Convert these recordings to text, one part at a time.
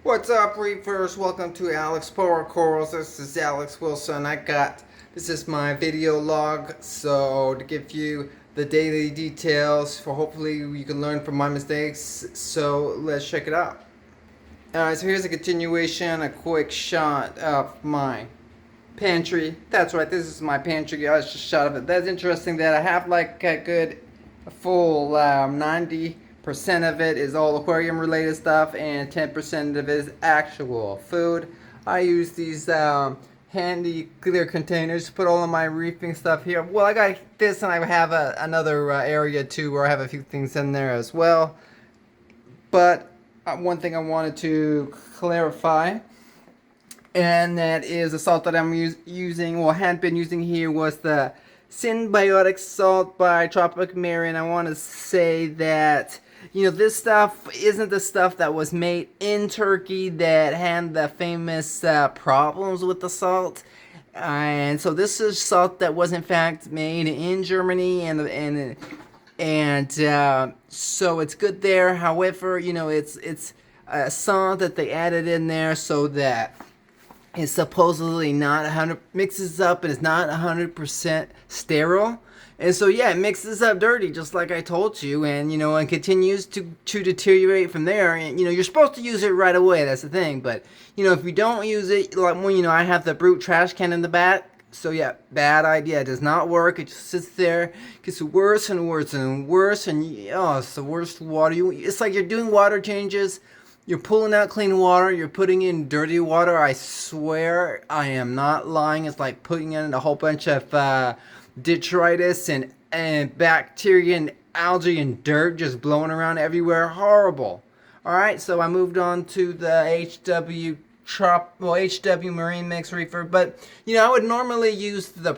What's up, Reefers? Welcome to Alex Power Corals. This is Alex Wilson. This is my video log, so to give you the daily details for hopefully you can learn from my mistakes. So let's check it out. Alright, so here's a continuation, a quick shot of my pantry. That's right, this is my pantry. I just shot of it. That's interesting that I have like a good full 90% of it is all aquarium related stuff and 10% of it is actual food. I use these handy clear containers to put all of my reefing stuff here. Well, I got this and I have another area too where I have a few things in there as well. But one thing I wanted to clarify, and that is the salt that I'm using, well, had been using here, was the symbiotic salt by Tropic Marine. I want to say that, this stuff isn't the stuff that was made in Turkey that had the famous problems with the salt. And so this is salt that was in fact made in Germany, and so it's good there. However, it's a salt that they added in there so that it's supposedly not 100 mixes up and it's not 100% sterile. And so yeah, it mixes up dirty just like I told you, and and continues to deteriorate from there. And you're supposed to use it right away, that's the thing. But if you don't use it, like when I have the brute trash can in the back. So yeah, bad idea. It does not work. It just sits there, gets worse and worse and worse, and it's the worst water. It's like you're doing water changes. You're pulling out clean water, you're putting in dirty water. I swear, I am not lying. It's like putting in a whole bunch of detritus and bacteria and algae and dirt just blowing around everywhere. Horrible. Alright, so I moved on to the HW Marine Mix Reefer. But, I would normally use the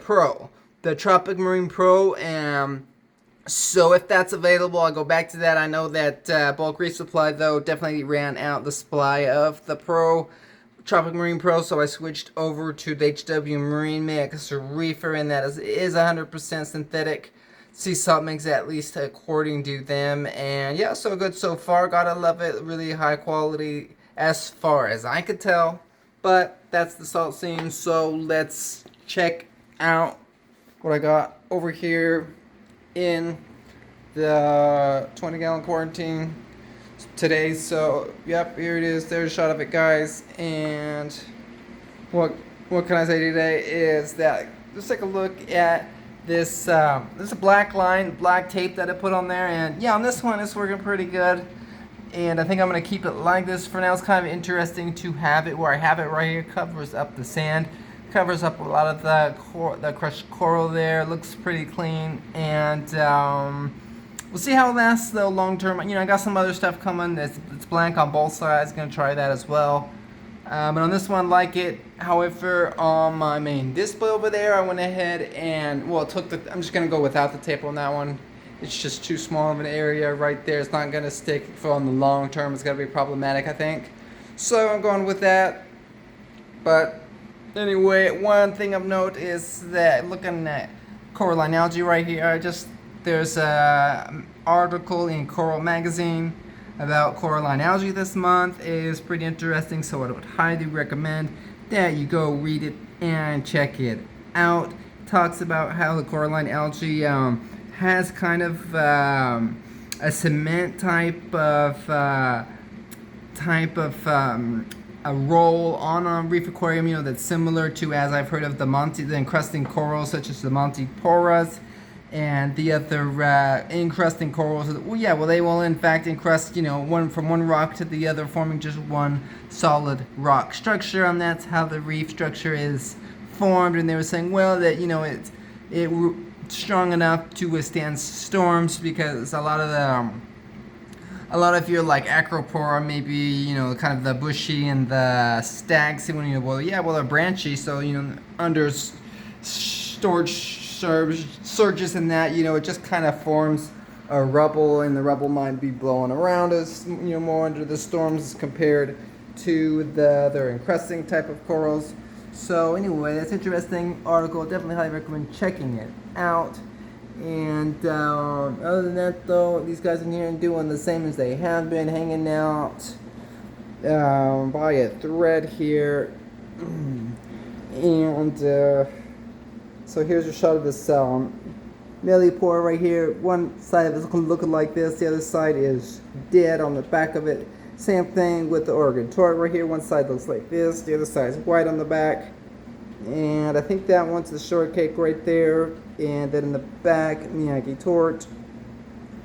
Tropic Marine Pro, and so if that's available, I'll go back to that. I know that Bulk Reef Supply, though, definitely ran out the supply of the Tropic Marine Pro, so I switched over to the HW Marine Mix Reefer, and that is 100% synthetic sea salt mix, at least according to them. And yeah, so good so far. Gotta love it. Really high quality as far as I could tell. But that's the salt scene, so let's check out what I got over here in the 20-gallon quarantine today. So yep, here it is. There's a shot of it, guys. And what can I say today is that let's take a look at this. This is a black tape that I put on there, and yeah, on this one it's working pretty good. And I think I'm gonna keep it like this for now. It's kind of interesting to have it where I have it right here. Covers up the sand, covers up a lot of the crushed coral there. Looks pretty clean, and we'll see how it lasts though long term. I got some other stuff coming. It's blank on both sides. Gonna try that as well. But on this one, like it. However, on my main display over there, I went ahead and I'm just gonna go without the tape on that one. It's just too small of an area right there. It's not gonna stick for on the long term. It's gonna be problematic, I think. So I'm going with that. But anyway, one thing of note is that looking at coralline algae right here, there's an article in Coral Magazine about coralline algae this month. It is pretty interesting, so I would highly recommend that you go read it and check it out. It talks about how the coralline algae has kind of a cement type of a roll on a reef aquarium, that's similar to, as I've heard of, the encrusting corals such as the Montiporas and the other encrusting corals. They will in fact encrust, from one rock to the other, forming just one solid rock structure, and that's how the reef structure is formed. And they were saying, well, that it's strong enough to withstand storms, because a lot of your like acropora, maybe kind of the bushy and the stags, they're branchy, so under storage surges and that, it just kind of forms a rubble, and the rubble might be blowing around us, more under the storms compared to the other encrusting type of corals. So anyway, that's an interesting article. Definitely highly recommend checking it out. And other than that, though, these guys in here are doing the same as they have been, hanging out, by a thread here. And so here's a shot of this millipore right here. One side of it's looking like this, the other side is dead on the back of it. Same thing with the Oregon tort right here. One side looks like this, the other side is white on the back. And I think that one's the shortcake right there. And then in the back, Miyagi tort.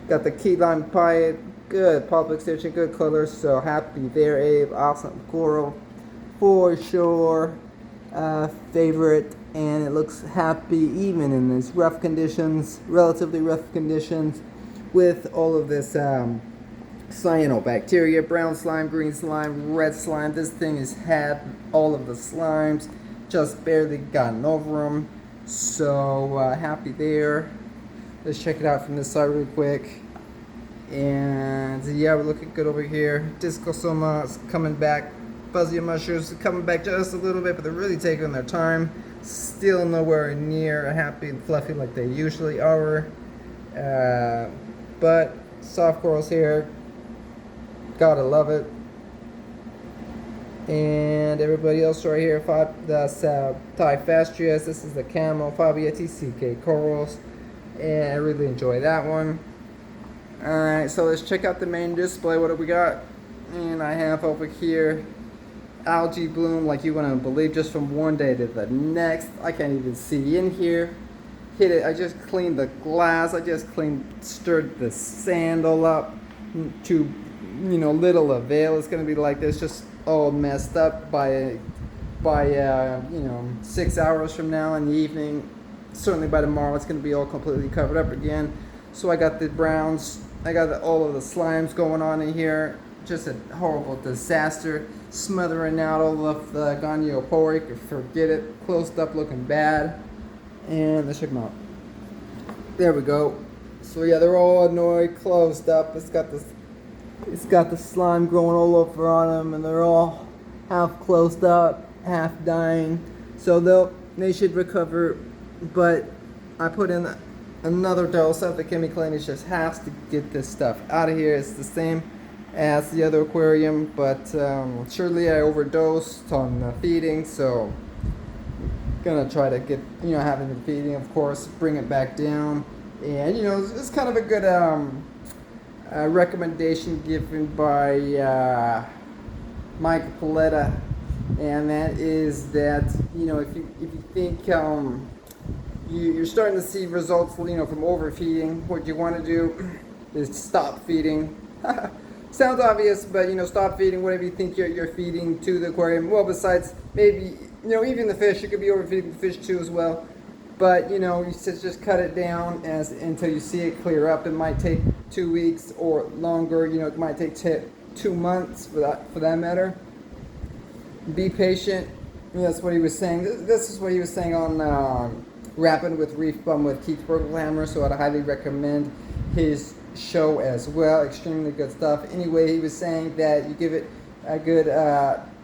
Got the key lime pie, good pulp extension, good color. So happy there, Abe. Awesome coral for sure. Favorite, and it looks happy even in these rough conditions, relatively rough conditions, with all of this cyanobacteria, brown slime, green slime, red slime. This thing has had all of the slimes, just barely gotten over them. So happy there. Let's check it out from this side real quick. And yeah, we're looking good over here. Discosoma is coming back. Fuzzy mushrooms are coming back just a little bit, but they're really taking their time. Still nowhere near happy and fluffy like they usually are. But soft corals here, gotta love it. And everybody else right here, that's Typhastrias. This is the Camo Fabiati CK corals, and I really enjoy that one. Alright, so let's check out the main display. What do we got? And I have over here algae bloom like you wouldn't believe, just from one day to the next. I can't even see in here. Hit it. I just cleaned the glass. I just stirred the sand all up to little avail. It's gonna be like this, just all messed up by 6 hours from now in the evening. Certainly by tomorrow it's gonna be all completely covered up again. So I got the browns, I got all of the slimes going on in here. Just a horrible disaster, smothering out all of the gonioporic. Forget it, closed up, looking bad. And let's check them out. There we go. So yeah, they're all annoyed, closed up. It's got the slime growing all over on them, and they're all half closed up, half dying. So they should recover, but I put in another dose of the chemical, and it just has to get this stuff out of here. It's the same as the other aquarium, but surely I overdosed on feeding, so gonna try to get, having the feeding, of course, bring it back down. And it's kind of a good recommendation given by Mike Paletta, and that is that if you think you're starting to see results from overfeeding, what you want to do is stop feeding. Sounds obvious, but stop feeding whatever you think you're feeding to the aquarium. Well, besides maybe even the fish, you could be overfeeding the fish too as well. But you just cut it down until you see it clear up. It might take 2 weeks or longer. It might take 2 months for that matter. Be patient. That's what he was saying. This is what he was saying on Rapping with Reef Bum with Keith Bergelhammer. So I'd highly recommend his show as well. Extremely good stuff. Anyway, he was saying that you give it a good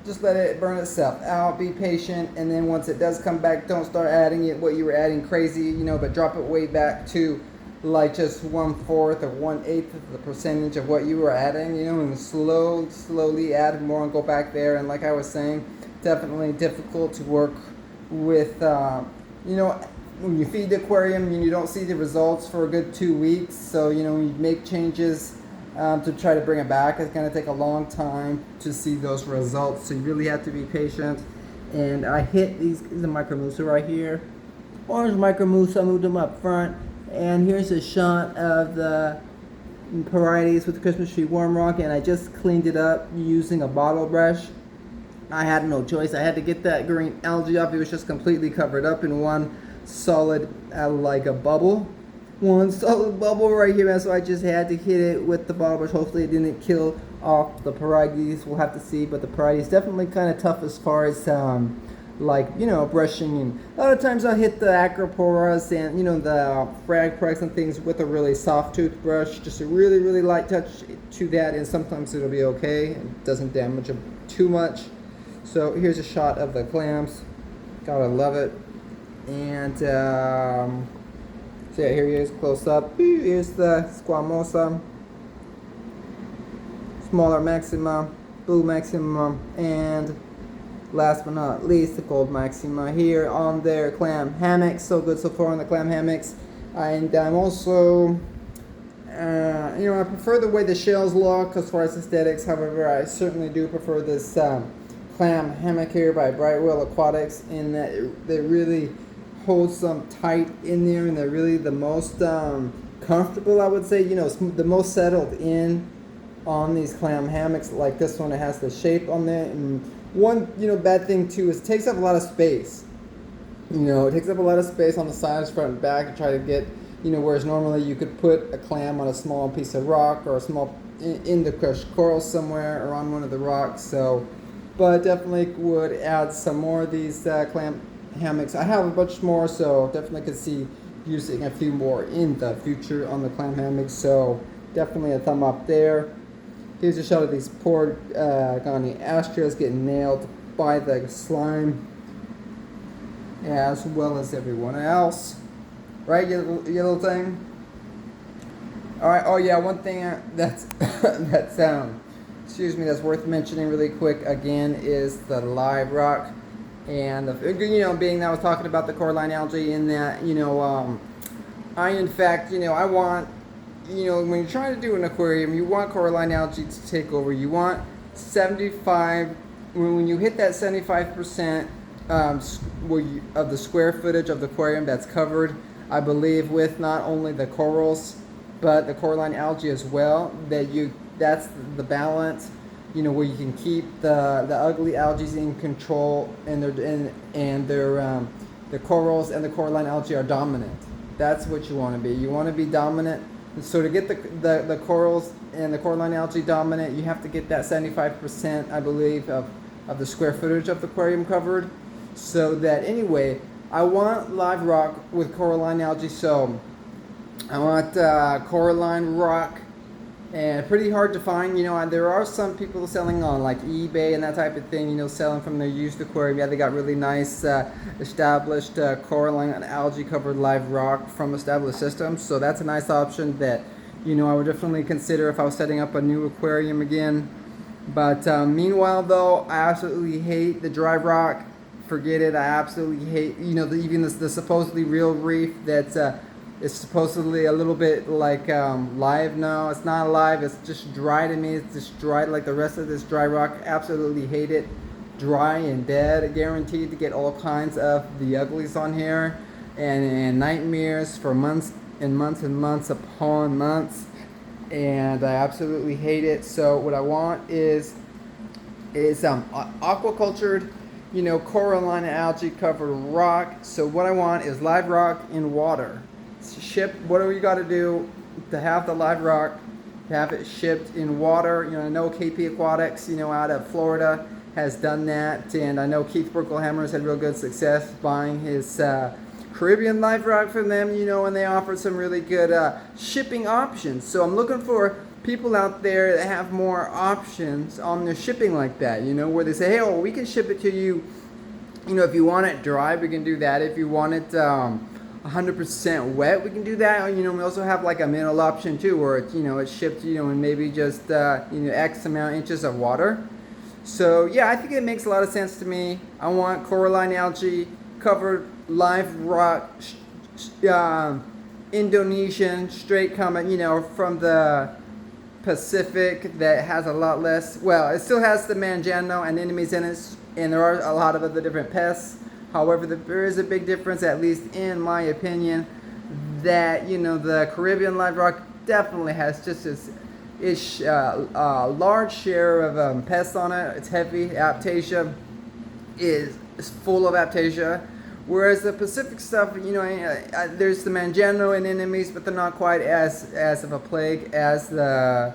just let it burn itself out, be patient, and then once it does come back, don't start adding what you were adding crazy, but drop it way back to like just 1/4 or 1/8 of the percentage of what you were adding, and slowly add more and go back there. And like I was saying, definitely difficult to work with, when you feed the aquarium and you don't see the results for a good 2 weeks, so you make changes to try to bring it back. It's going to take a long time to see those results, so you really have to be patient. And I hit these the micromusa right here, orange micromusa. I moved them up front, and here's a shot of the parietes with the Christmas tree worm rock, and I just cleaned it up using a bottle brush. I had no choice. I had to get that green algae off. It was just completely covered up in one solid like a bubble. One solid bubble right here, man. So I just had to hit it with the bottle brush. Hopefully it didn't kill off the parietes. We'll have to see. But the parietes definitely kind of tough as far as brushing. And a lot of times I'll hit the acroporas and the frag products and things with a really soft toothbrush. Just a really, really light touch to that, and sometimes it'll be okay. It doesn't damage them too much. So here's a shot of the clams. Gotta love it. And so yeah, here he is close up. Here's the squamosa, smaller maxima, blue maxima, and last but not least, the gold maxima here on their clam hammocks. So good so far on the clam hammocks. And I'm also, I prefer the way the shells look as far as aesthetics. However, I certainly do prefer this clam hammock here by Bright Whale Aquatics, in that they really hold them tight in there, and they're really the most comfortable, I would say. The most settled in on these clam hammocks. Like this one, it has the shape on there. And one, bad thing too is it takes up a lot of space. It takes up a lot of space on the sides, front and back, to try to get, whereas normally you could put a clam on a small piece of rock, or a small in the crushed coral somewhere, or on one of the rocks. So, but definitely would add some more of these clam hammocks. I have a bunch more, so definitely could see using a few more in the future on the clam hammocks. So definitely a thumb up there. Here's a shot of these poor Ghani astras getting nailed by the slime, as well as everyone else. Right, you little thing? Alright, oh yeah, one thing that's that's worth mentioning really quick again is the live rock. And being that I was talking about the coralline algae, in that, I want, when you're trying to do an aquarium, you want coralline algae to take over. You want 75, when you hit that 75% of the square footage of the aquarium that's covered, I believe, with not only the corals but the coralline algae as well, that's the balance, where you can keep the ugly algae in control, and the corals and the coralline algae are dominant. That's what you want to be. You want to be dominant. So to get the corals and the coralline algae dominant, you have to get that 75%, I believe, of the square footage of the aquarium covered. So that, anyway, I want live rock with coralline algae. So I want coralline rock, and pretty hard to find. There are some people selling on like eBay and that type of thing, selling from their used aquarium. Yeah, they got really nice established coralline algae covered live rock from established systems. So that's a nice option that, I would definitely consider if I was setting up a new aquarium again. But meanwhile, though, I absolutely hate the dry rock. Forget it. I absolutely hate, even the supposedly real reef that is supposedly a little bit like live. No, it's not alive. It's just dry to me. It's just dry like the rest of this dry rock. Absolutely hate it. Dry and dead. Guaranteed to get all kinds of the uglies on here, and nightmares for months and months and months upon months. And I absolutely hate it. So what I want is aquacultured, coralline algae covered rock. So what I want is live rock in water. Ship, whatever you got to do to have the live rock, to have it shipped in water. I know KP Aquatics, out of Florida, has done that, and I know Keith Burklehammer's had real good success buying his Caribbean live rock from them, and they offer some really good shipping options. So I'm looking for people out there that have more options on their shipping like that, where they say, hey, we can ship it to you, if you want it dry, we can do that. If you want it 100% wet, we can do that. We also have like a middle option too, where it's shipped, in maybe just X amount inches of water. So yeah, I think it makes a lot of sense to me. I want coralline algae covered live rock, Indonesian, straight coming, from the Pacific, that has a lot less. Well, it still has the manjano and enemies in it, and there are a lot of other different pests. However, there is a big difference, at least in my opinion, that the Caribbean live rock definitely has just a large share of pests on it. It's heavy. Aptasia is full of Aptasia. Whereas the Pacific stuff, there's the manjano and enemies, but they're not quite as of a plague as the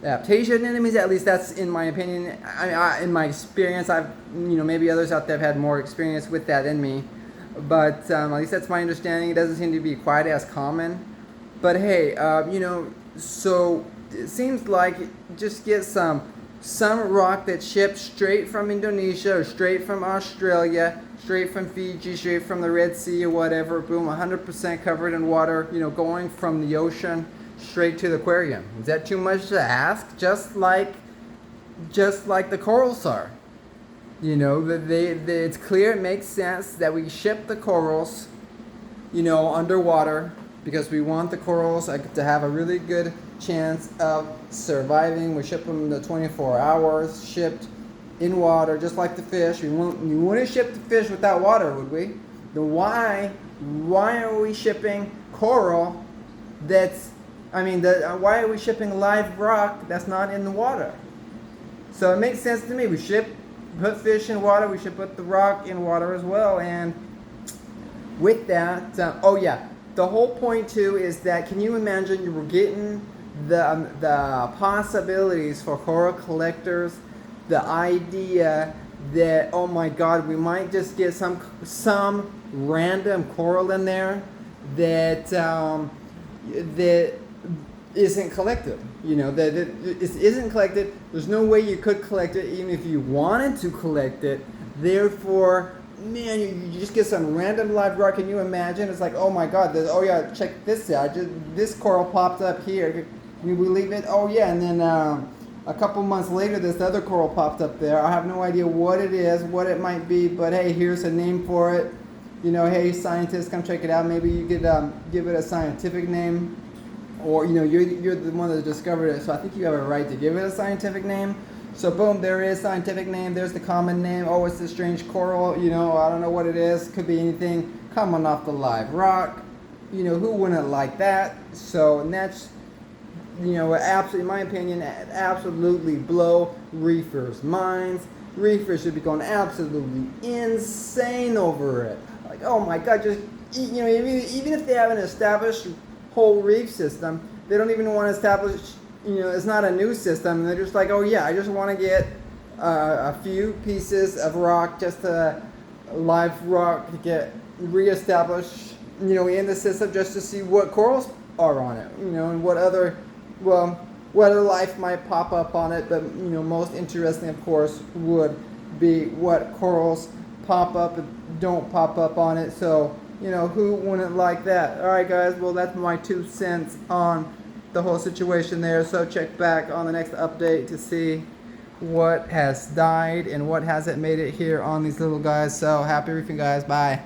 Aptasia anemones. At least that's in my opinion. In my experience, I've maybe others out there have had more experience with that than me, but at least that's my understanding. It doesn't seem to be quite as common. But hey, so it seems like just get some rock that's shipped straight from Indonesia or straight from Australia, straight from Fiji, straight from the Red Sea or whatever. Boom, 100% covered in water. Going from the ocean straight to the aquarium. Is that too much to ask? Just like just like the corals are. You know, it's clear, it makes sense that we ship the corals, you know, underwater because we want the corals to have a really good chance of surviving. We ship them the 24 hours shipped in water, just like the fish. We wouldn't ship the fish without water, would we? Then why are we shipping coral why are we shipping live rock that's not in the water? So it makes sense to me. Put fish in water, we should put the rock in water as well. And with that, the whole point too is that, can you imagine you were getting the possibilities for coral collectors, the idea that, oh my God, we might just get some random coral in there that isn't collected. You know, that it isn't collected. There's no way you could collect it even if you wanted to collect it. Therefore, man, you just get some random live rock. Can you imagine? It's like, oh my God, check this out. This coral popped up here. Can you believe it? Oh yeah, and then a couple months later, this other coral popped up there. I have no idea what it is, what it might be, but hey, here's a name for it. You know, hey, scientists, come check it out. Maybe you could give it a scientific name. Or, you know, you're the one that discovered it, so I think you have a right to give it a scientific name. So boom, there is scientific name. There's the common name. Oh, it's this strange coral. You know, I don't know what it is. Could be anything coming off the live rock. You know, who wouldn't like that? So, and that's, you know, absolutely, in my opinion, absolutely blow reefers' minds. Reefers should be going absolutely insane over it. Like, oh my God, just, you know, even if they have an established whole reef system, they don't even want to establish, you know, it's not a new system. They're just like, oh yeah, I just want to get a few pieces of rock, just a live rock, to get reestablished, you know, in the system, just to see what corals are on it, you know, and what other life might pop up on it. But, you know, most interesting, of course, would be what corals pop up and don't pop up on it. So, you know, who wouldn't like that? All right, guys. Well, that's my 2 cents on the whole situation there. So check back on the next update to see what has died and what hasn't made it here on these little guys. So happy reefing, guys. Bye.